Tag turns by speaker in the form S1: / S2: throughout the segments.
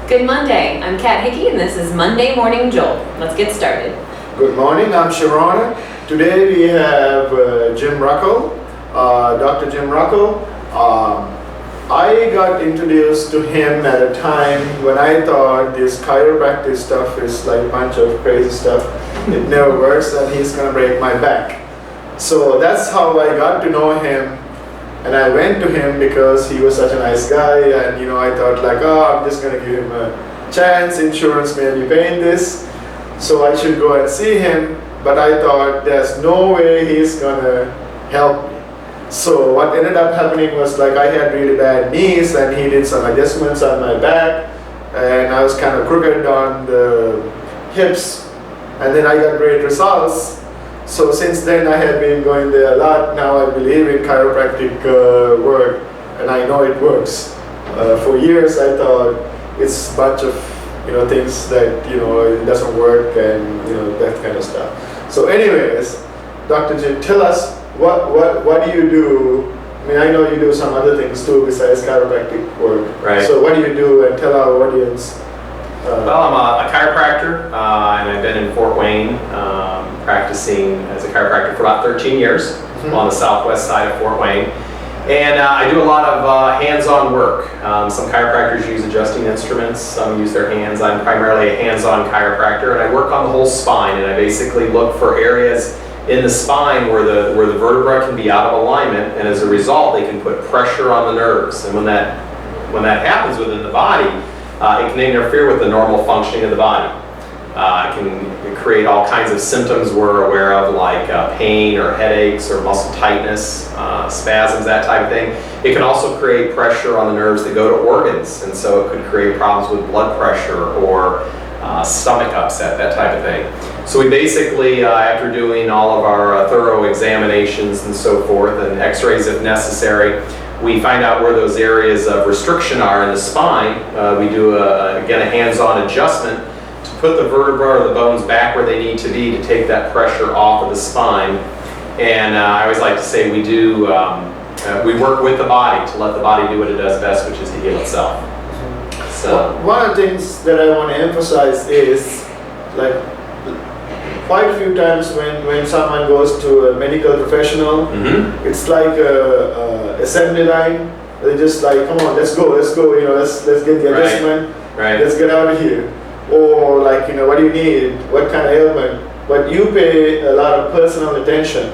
S1: Good Monday. I'm Kat Hickey and this is Monday Morning Jolt. Let's get started.
S2: Good morning, I'm Shirona. Today we have Jim Ruckel, Dr. Jim Ruckel. I got introduced to him at a time when I thought this chiropractic stuff is like a bunch of crazy stuff. It never works and he's gonna break my back. So that's how I got to know him. And I went to him because he was such a nice guy, and I thought like, I'm just gonna give him a chance, insurance may be paying this, so I should go and see him. But I thought there's no way he's gonna help me. So what ended up happening was like I had really bad knees and he did some adjustments on my back, and I was kind of crooked on the hips, and then I got great results. So since then I have been going there a lot. Now I believe in chiropractic work, and I know it works. For years I thought it's a bunch of things that it doesn't work and that kind of stuff. So anyways, Dr. Jim, tell us what do you do? I mean, I know you do some other things too besides chiropractic work.
S3: Right.
S2: So what do you do, and tell our audience.
S3: Well, I'm a chiropractor, and I've been in Fort Wayne practicing as a chiropractor for about 13 years on the southwest side of Fort Wayne. And I do a lot of hands-on work. Some chiropractors use adjusting instruments, some use their hands. I'm primarily a hands-on chiropractor, and I work on the whole spine, and I basically look for areas in the spine where the vertebra can be out of alignment, and as a result they can put pressure on the nerves. And when that happens within the body, it can interfere with the normal functioning of the body. It can create all kinds of symptoms we're aware of, like pain or headaches or muscle tightness, spasms, that type of thing. It can also create pressure on the nerves that go to organs, and so it could create problems with blood pressure or stomach upset, that type of thing. So we basically, after doing all of our thorough examinations and so forth, and x-rays if necessary, we find out where those areas of restriction are in the spine. We do, again, a hands-on adjustment to put the vertebra or the bones back where they need to be to take that pressure off of the spine. And I always like to say we we work with the body to let the body do what it does best, which is to heal itself. So
S2: one of the things that I want to emphasize is, like, quite a few times when someone goes to a medical professional, it's like a assembly line. They're just like, come on, let's go, let's get the adjustment, let's get out of here. Or like, what do you need? What kind of ailment? But you pay a lot of personal attention,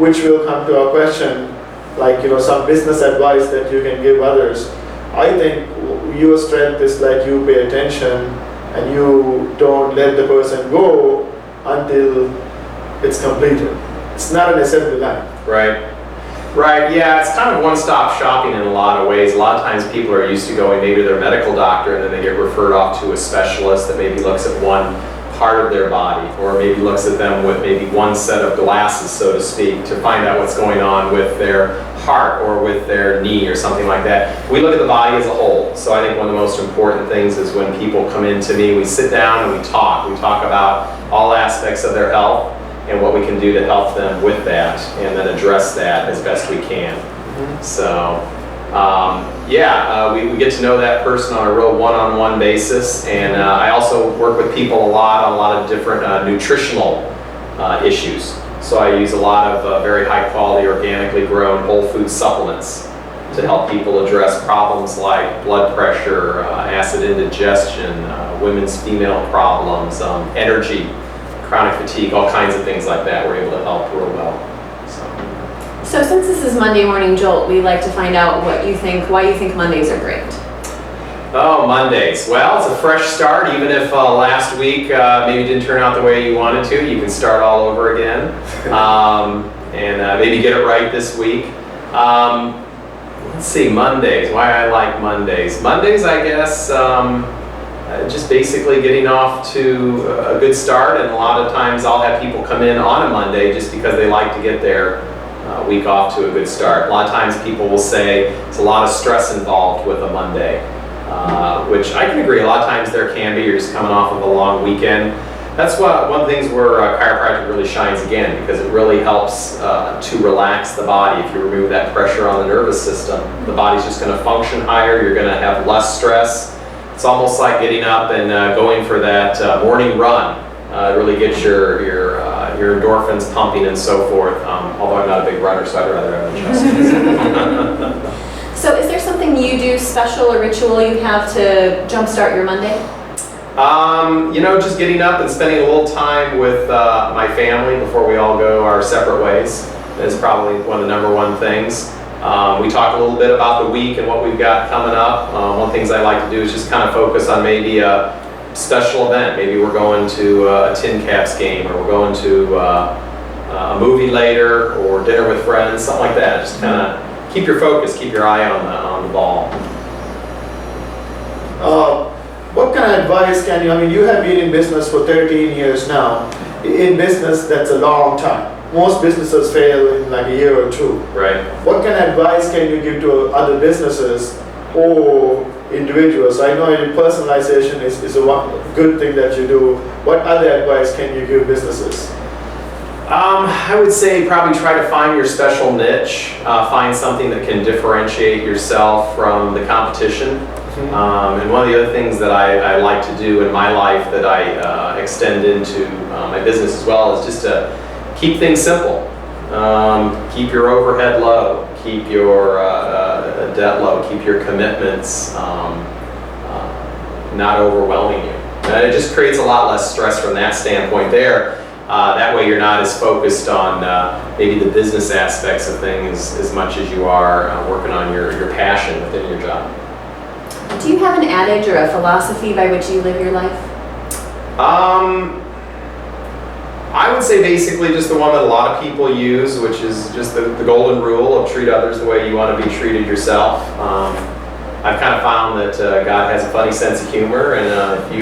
S2: which will come to our question, like, some business advice that you can give others. I think your strength is like you pay attention and you don't let the person go until it's completed. It's not an assembly line.
S3: Right, yeah, it's kind of one-stop shopping in a lot of ways. A lot of times people are used to going maybe to their medical doctor and then they get referred off to a specialist that maybe looks at one part of their body, or maybe looks at them with maybe one set of glasses, so to speak, to find out what's going on with their heart or with their knee or something like that. We look at the body as a whole. So I think one of the most important things is when people come in to me, we sit down and we talk. We talk about all aspects of their health and what we can do to help them with that, and then address that as best we can. So we get to know that person on a real one-on-one basis, and I also work with people a lot on a lot of different nutritional issues. So I use a lot of very high-quality, organically grown whole food supplements to help people address problems like blood pressure, acid indigestion, women's female problems, energy, chronic fatigue, all kinds of things like that. We're able to help real well.
S1: So since this is Monday Morning Jolt, we'd like to find out why you think Mondays are great.
S3: Oh, Mondays. Well, it's a fresh start. Even if last week maybe didn't turn out the way you wanted to, you can start all over again and maybe get it right this week. Let's see, Mondays. Why I like Mondays. Mondays, I guess, just basically getting off to a good start, and a lot of times I'll have people come in on a Monday just because they like to get their week off to a good start. A lot of times people will say it's a lot of stress involved with a Monday, which I can agree. A lot of times there can be. You're just coming off of a long weekend. That's one of the things where chiropractic really shines again, because it really helps to relax the body. If you remove that pressure on the nervous system, the body's just going to function higher. You're going to have less stress. It's almost like getting up and going for that morning run. It really gets your endorphins pumping and so forth. Although I'm not a big runner, so I'd rather have a chest.
S1: So is there something you do special or ritual you have to jumpstart your Monday?
S3: Just getting up and spending a little time with my family before we all go our separate ways is probably one of the #1 things. We talk a little bit about the week and what we've got coming up. One of the things I like to do is just kind of focus on maybe a special event. Maybe we're going to a Tin Caps game, or we're going to a movie later, or dinner with friends, something like that. Just kind of keep your focus, keep your eye on the ball.
S2: What kind of advice can you, you have been in business for 13 years now. In business, that's a long time. Most businesses fail in like a year or two.
S3: Right.
S2: What kind of advice can you give to other businesses or individuals? I know personalization is a good thing that you do. What other advice can you give businesses?
S3: I would say probably try to find your special niche, find something that can differentiate yourself from the competition. And one of the other things that I like to do in my life that I extend into my business as well is just to keep things simple. Keep your overhead low, keep your debt low, keep your commitments not overwhelming you. And it just creates a lot less stress from that standpoint there. That way you're not as focused on maybe the business aspects of things as much as you are working on your passion within your job.
S1: Do you have an adage or a philosophy by which you live your life?
S3: I would say basically just the one that a lot of people use, which is just the golden rule of treat others the way you want to be treated yourself. I've kind of found that God has a funny sense of humor, and if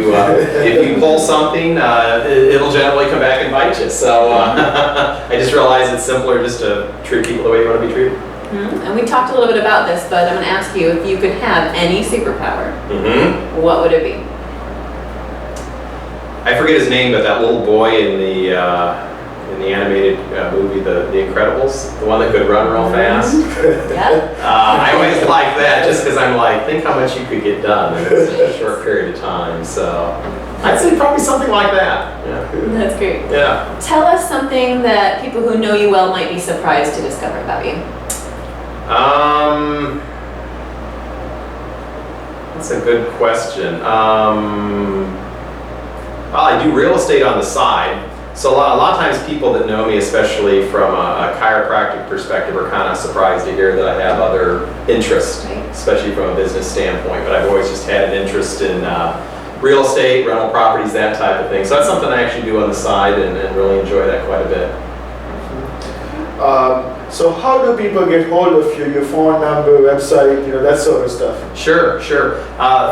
S3: you pull something, it'll generally come back and bite you. So I just realized it's simpler just to treat people the way you want to be treated.
S1: And we talked a little bit about this, but I'm going to ask you, if you could have any superpower, what would it be?
S3: I forget his name, but that little boy in the animated movie, The Incredibles, the one that could run real fast.
S1: Yeah.
S3: I always like that, just because I'm like, think how much you could get done in a short period of time. So I'd say probably something like that. Yeah.
S1: That's great.
S3: Yeah.
S1: Tell us something that people who know you well might be surprised to discover about you.
S3: That's a good question. Well, I do real estate on the side. So a lot of times people that know me, especially from a chiropractic perspective, are kind of surprised to hear that I have other interests, especially from a business standpoint. But I've always just had an interest in real estate, rental properties, that type of thing. So that's something I actually do on the side and really enjoy that quite a bit.
S2: So how do people get hold of you? Your phone number, website, that sort of stuff?
S3: Sure.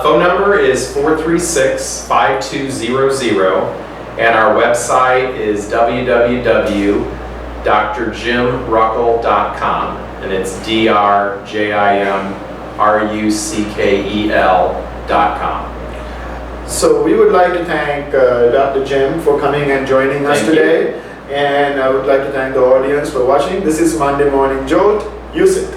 S3: Phone number is 436-5200, and our website is www.drjimruckel.com, and it's drjimruckel.com.
S2: So we would like to thank Dr. Jim for coming and joining us today. And I would like to thank the audience for watching. This is Monday Morning Jolt. Use it.